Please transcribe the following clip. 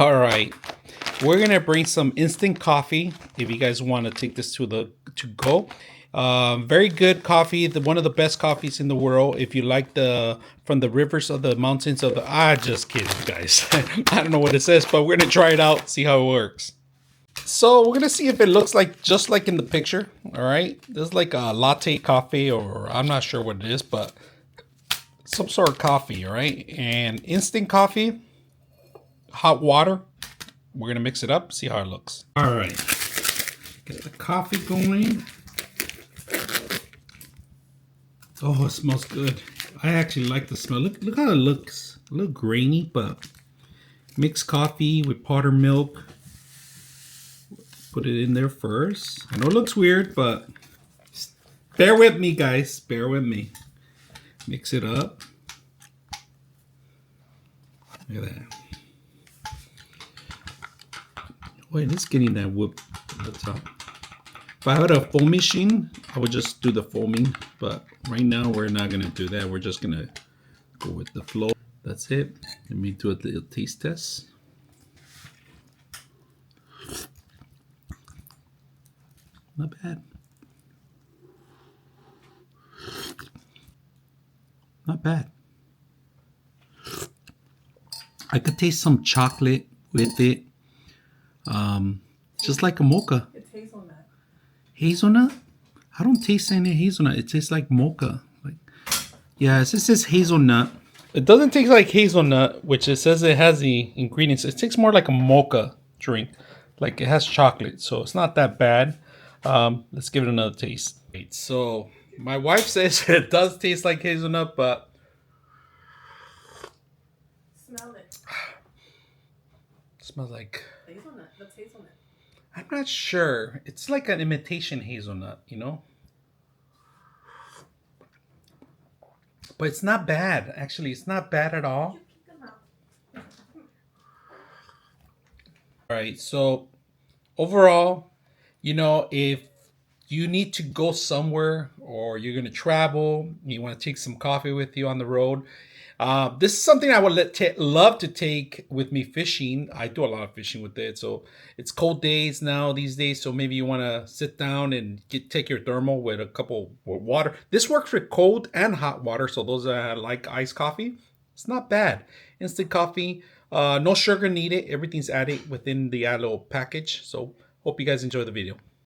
All right, we're gonna bring some instant coffee. If you guys want to take this to go, very good coffee. One of the best coffees in the world. If you like the from the rivers of the mountains of the just kidding, guys. I don't know what it says, but we're gonna try it out, see how it works. So we're gonna see if it looks like just like in the picture. All right, this is like a latte coffee, or I'm not sure what it is, but some sort of coffee. All right, and instant coffee. Hot water. We're gonna mix it up, see how it looks. All right, get the coffee going. Oh, it smells good. I actually like the smell. Look how it looks. A little grainy, but mixed coffee with powdered milk. Put it in there first. I know it looks weird, but bear with me, guys. Bear with me. Mix it up. Look at that. Wait, it's getting that whip at the top. If I had a foam machine, I would just do the foaming. But right now, we're not going to do that. We're just going to go with the flow. That's it. Let me do a little taste test. Not bad. Not bad. I could taste some chocolate with it. Just like a mocha. It's hazelnut. Hazelnut? I don't taste any hazelnut. It tastes like mocha. Like, yeah, it says hazelnut. It doesn't taste like hazelnut, which it says it has the ingredients. It tastes more like a mocha drink. Like it has chocolate, so it's not that bad. Let's give it another taste. Right, so my wife says it does taste like hazelnut, but Smell it. it smells like Hazelnut. That's hazelnut. I'm not sure. It's like an imitation hazelnut, you know? But it's not bad. Actually, it's not bad at all. All right, so overall, you know, if you need to go somewhere or you're going to travel, you want to take some coffee with you on the road, this is something I would love to take with me fishing. I do a lot of fishing with it. So it's cold days now these days. So maybe you want to sit down and take your thermal with a couple of water. This works with cold and hot water. So those that like iced coffee, it's not bad. Instant coffee, no sugar needed. Everything's added within the little package. So hope you guys enjoy the video.